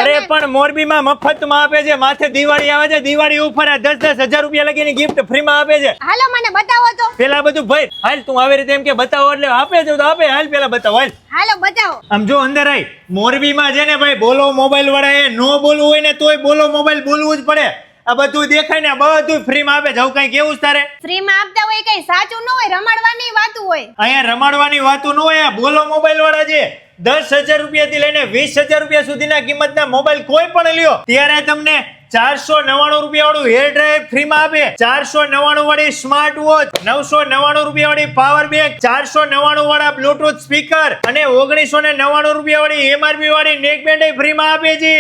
અરે પણ મોરબીમાં મફતમાં આપે છે, માથે દિવાળી આવે છે, દિવાળી ઉપર 10,000 રૂપિયા લગીની ગિફ્ટ ફ્રીમાં આપે છે. હાલો મને બતાવો તો. પેલા બધું ભાઈ હાલ, તું આવી રીતે એમ કે બતાવો એટલે આપે છે તો આપે. હાલ પેલા બતાવો હાલ. હાલો બતાવો. આમ જો અંદર આય. મોરબીમાં છે ને ભાઈ, બોલો મોબાઈલ વાળા એ નો બોલવું હોય ને તોય બોલો મોબાઈલ બોલવું જ પડે. આ બધું દેખાય ને બધું ફ્રીમાં આપે. જવું કઈ કેવું તારે? ફ્રીમાં આપતા હોય કઈ સાચું ન હોય, રમાડવાની વાતું હોય. અહીંયા રમાડવાની વાતો ન હોય. બોલો મોબાઈલ વાળા છે 10,000 રૂપિયાથી લઈને 20,000 રૂપિયા સુધીના કિંમતના મોબાઈલ કોઈ પણ લ્યો ત્યારે તમને 499 રૂપિયા વાળું હેર ડ્રાયર ફ્રીમાં આપે, 499 વાળી સ્માર્ટ વોચ, 999 રૂપિયા વાળી પાવર બેંક, 499 વાળા બ્લૂટૂથ સ્પીકર અને 1999 રૂપિયા વાળી MRP વાળી નેક બેન્ડ ફ્રીમાં આપે છે.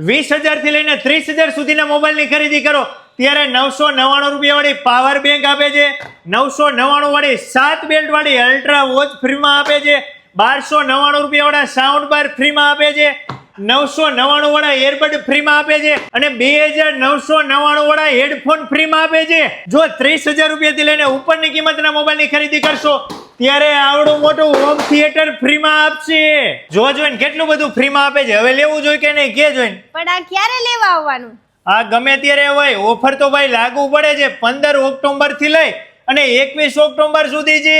20,000 થી લઈને 30,000 સુધીના મોબાઈલની ખરીદી કરો ત્યારે 999 રૂપિયા વાળી પાવર બેંક આપે છે, 999 વાળી 7 બેલ્ટ વાળી અલ્ટ્રા વોચ ફ્રીમાં આપે છે, 1299 રૂપિયા વાળા સાઉન્ડ બાર ફ્રીમાં આપે છે, 999 વાળા એરબડ ફ્રીમાં આપે છે અને 2,999 વાળા હેડફોન ફ્રીમાં આપે છે. જો 30,000 રૂપિયાથી લઈને ઉપરની કિંમતના મોબાઈલની ખરીદી કરશો ત્યારે આવડું મોટું હોમ થિયેટર ફ્રીમાં આપશે. જો જોઈને કેટલું બધું ફ્રીમાં આપે છે. હવે લેવું જોઈએ કે નહીં કે જોઈને? પણ આ ક્યારે લેવા આવવાનું? આ ગમે ત્યારે હોય. ઓફર તો ભાઈ લાગુ પડે છે 15 ઓક્ટોબર થી લઈ અને 21 ઓક્ટોબર સુધી છે.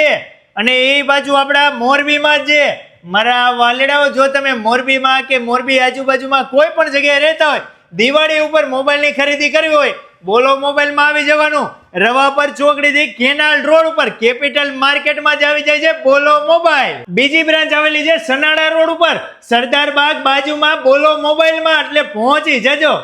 અને એ બાજુ આપણા મોરબીમાં જ છે. મારા વાલીડાઓ, જો તમે મોરબીમાં કે મોરબી આજુબાજુમાં કોઈ પણ જગ્યાએ રહેતા હોય, દિવાળી ઉપર મોબાઈલની ખરીદી કરવી હોય, બોલો મોબાઈલમાં આવી જવાનું. રવાપર ચોકડીથી કેનાલ રોડ ઉપર કેપિટલ માર્કેટમાં જ આવી જાય છે બોલો મોબાઈલ. બીજી બ્રાન્ચ આવેલી છે સનાડા રોડ ઉપર સરદાર બાગ બાજુમાં બોલો મોબાઈલમાં, એટલે પહોંચી જજો.